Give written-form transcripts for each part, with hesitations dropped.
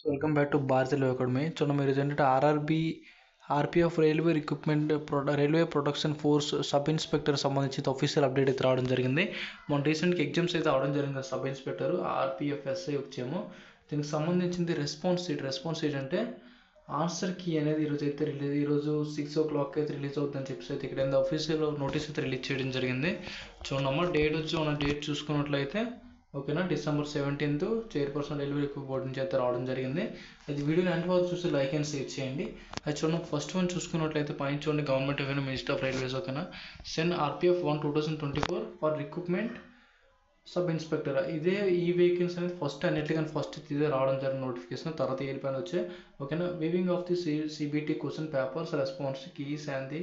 Welcome back to Bharatiya academy. చూడండి, మీరు ఏంటంటే RPF railway protection force sub inspector సంబంధించి ఆఫీషియల్ అప్డేట్ అయితే రావడం జరిగింది. మన రీసెంట్గా ఎగ్జామ్స్ అయితే అవడం జరిగింది. సబ్ ఇన్స్పెక్టర్ ఆర్పిఎఫ్ఎస్ఐ వచ్చాము. దీనికి సంబంధించింది రెస్పాన్స్ షీట్ అంటే ఆన్సర్ కీ అనేది ఈరోజు 6 o'clock అయితే రిలీజ్ అవుతుందని చెప్పేసి అయితే ఇక్కడ అఫీషియల్ నోటీస్ అయితే రిలీజ్ చేయడం జరిగింది. చూడమ్మా, డేట్ చూసుకున్నట్లయితే ఓకేనా, December 17th chairperson railway board నుంచి అయితే రావడం జరిగింది. అది వీడియోని అంటే వాళ్ళు చూసి లైక్ అండ్ షేర్ చేయండి. అది చూడండి, ఫస్ట్ వన్ చూసుకున్నట్లయితే పైన చూడండి, government of India, minister of railways ఓకేనా, send RPF 1/2024 for recruitment sub inspector. ఈ వేకెన్సీ అనేది ఫస్ట్ ఇదే రావడం జరిగిన నోటిఫికేషన్. తర్వాత పైన వచ్చాయి ఓకేనా. Viewing of the CBT question papers, response keys and the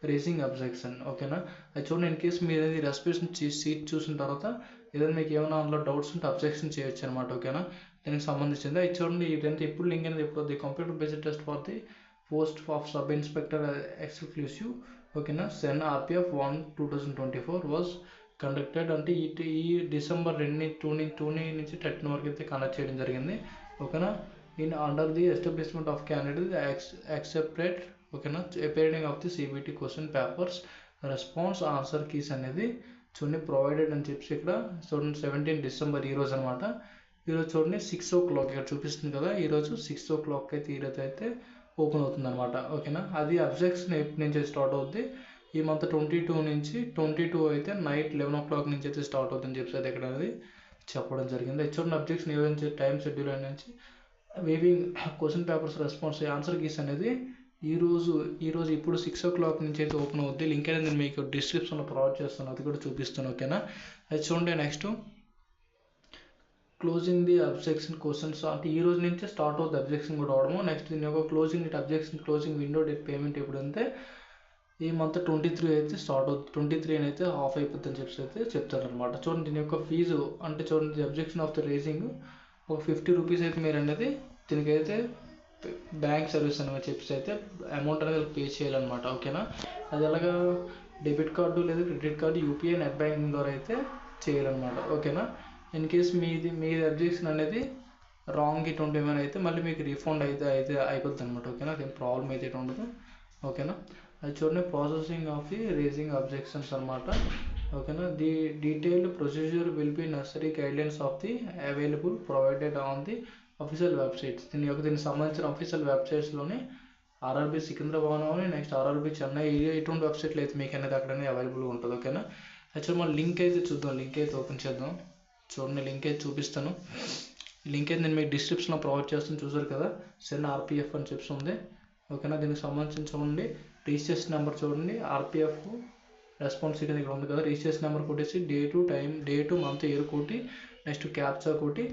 raising objection ఓకేనా. అది చూడండి, ఇన్ కేసు మీరు అనేది రెస్పిరేషన్ సీట్ చూసిన తర్వాత ఏదైనా మీకు ఏమైనా అందులో డౌట్స్ ఉంటే అబ్జెక్షన్ చేయొచ్చు అనమాట ఓకేనా. దీనికి సంబంధించింది అది చూడండి. ఇదంతా ఎప్పుడు లింక్ అనేది ఎప్పుడు computer based test for the post of sub inspector exclusive ఓకేనా. సెన్ RPF 1/2024 వాజ్ కండక్టెడ్ అంటే ఈ December 2 నుంచి 13 వరకు అయితే కండక్ట్ చేయడం జరిగింది ఓకేనా. In under the establishment of candidate accepted ఓకేనా. Appearing of the CBT question papers, response, answer keys అనేది చూడండి ప్రొవైడెడ్ అని చెప్పి ఇక్కడ చూడండి. 17 December ఈరోజు అనమాట. ఈరోజు చూడండి 6 o'clock ఇక్కడ చూపిస్తుంది కదా. ఈరోజు 6 o'clock అయితే ఈరోజు అయితే ఓపెన్ అవుతుంది అనమాట ఓకేనా. అది అబ్జెక్షన్ ఎప్పటి నుంచి స్టార్ట్ అవుద్ది, ఈ మంత్ 22 నుంచి 22 అయితే నైట్ 11 o'clock నుంచి అయితే స్టార్ట్ అవుతుందని చెప్పి అయితే ఇక్కడ అనేది చెప్పడం జరిగింది. చూడండి, అబ్జెక్షన్ ఏమైనా టైం షెడ్యూల్ నుంచి weaving question papers, response, answer keys అనేది ఈరోజు ఇప్పుడు 6 o'clock నుంచి అయితే ఓపెన్ అవుద్ది. లింక్ అనేది నేను మీకు డిస్క్రిప్షన్లో ప్రొవైడ్ చేస్తాను, అది కూడా చూపిస్తాను ఓకేనా. అది చూడండి, next closing the objection questions అంటే ఈ రోజు నుంచే స్టార్ట్ అవుతుంది అబ్జెక్షన్ కూడా అవడము. నెక్స్ట్ దీని యొక్క క్లోజింగ్ విండో డేట్ పేమెంట్ ఎప్పుడు అంటే ఈ మంత్ 23 అయితే స్టార్ట్ అవుతుంది. 23 అయితే ఆఫ్ అయిపోద్ది అని చెప్పి అయితే చెప్తారనమాట. చూడండి, దీని యొక్క ఫీజు అంటే చూడండి, అబ్జెక్షన్ ఆఫ్ ద రేసింగ్ ఒక 50 రూపీస్ అయితే మీరు అనేది దీనికైతే బ్యాంక్ సర్వీస్ అని చెప్పి అయితే అమౌంట్ అనేది పే చేయాలన్నమాట ఓకేనా. అది అలాగా డెబిట్ కార్డు లేదా credit card, UPI, net banking ద్వారా అయితే చేయాలన్నమాట ఓకేనా. ఇన్ కేస్ మీది అబ్జెక్షన్ అనేది రాంగ్ ఇటువంటి ఏమైనా అయితే మళ్ళీ మీకు రీఫండ్ అయితే అయిపోద్ది అనమాట ఓకేనా. అదేం ప్రాబ్లం అయితే ఉండదు ఓకేనా. అది చూడండి, processing of the racing objections అనమాట ఓకేనా. The detailed procedure will be necessary guidelines of the available provided on the official websites. దీనికి సంబంధించిన అఫీషియల్ వెబ్సైట్స్లోని RRB సికింద్రాబాద్ అని, నెక్స్ట్ RRB చెన్నై, ఇటువంటి వెబ్సైట్లు అయితే మీకు అనేది అక్కడ అవైలబుల్గా ఉంటుంది ఓకేనా. యాక్చువల్ మన లింక్ అయితే చూద్దాం, లింక్ అయితే ఓపెన్ చేద్దాం. చూడండి, లింక్ అయితే చూపిస్తాను. లింక్ అయితే నేను మీకు డిస్క్రిప్షన్లో ప్రొవైడ్ చేస్తాను, చూసారు కదా. సెన్ RPF అని చెప్పి ఉంది ఓకేనా. దీనికి సంబంధించిన చూడండి, రిజిస్ట్రేషన్ నెంబర్ చూడండి, RPF రెస్పాన్స్ షీట్ ఇక్కడ ఉంది కదా. రిజిస్ట్రేషన్ నెంబర్ కొట్టేసి డేటు మంత్ ఇయర్ కోటి, నెక్స్ట్ క్యాప్చా కోటి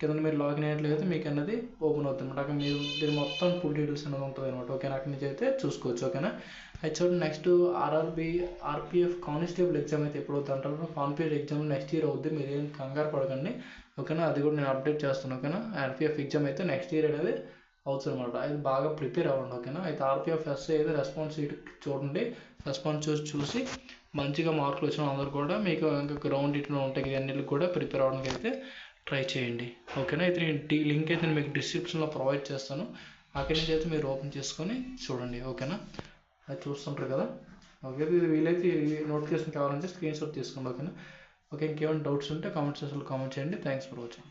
కింద మీరు లాగిన్ అయినట్లయితే మీకు అనేది ఓపెన్ అవుతుంది అనమాట. అక్కడ మీరు దీని మొత్తం ఫుల్ డీటెయిల్స్ అనేది ఉంటుంది అనమాట ఓకేనా. అక్కడి నుంచి అయితే చూసుకోవచ్చు ఓకేనా. అయితే చూడండి, నెక్స్ట్ RPF కానిస్టేబుల్ ఎగ్జామ్ అయితే ఎప్పుడు అవుతుంది అంటారు. కానిస్టేబుల్ ఎగ్జామ్ నెక్స్ట్ ఇయర్ అవుద్ది, మీరు ఏం కంగారు పడకండి ఓకేనా. అది కూడా నేను అప్డేట్ చేస్తాను ఓకేనా. RPF ఎగ్జామ్ అయితే నెక్స్ట్ ఇయర్ అనేది అవుతుంది అనమాట. అది బాగా ప్రిపేర్ అవ్వండి ఓకేనా. అయితే RPFSA అయితే రెస్పాన్స్ షీట్ చూడండి, రెస్పాన్స్ చూసి మంచిగా మార్కులు వచ్చిన అందరూ కూడా మీకు ఇంకా గ్రౌండ్ ఇట్లా ఉంటాయి, ఇవన్నీ కూడా ప్రిపేర్ అవ్వడానికి అయితే ట్రై చేయండి ఓకేనా. అయితే నేను లింక్ అయితే నేను మీకు డిస్క్రిప్షన్లో ప్రొవైడ్ చేస్తాను, అక్కడి నుంచి అయితే మీరు ఓపెన్ చేసుకొని చూడండి ఓకేనా. అది చూస్తుంటారు కదా ఓకే. వీలైతే నోటిఫికేషన్ కావాలంటే స్క్రీన్ షాట్ తీసుకోండి ఓకేనా. ఓకే, ఇంకేమైనా డౌట్స్ ఉంటే కామెంట్ సెక్షన్లో కామెంట్ చేయండి. Thanks for watching.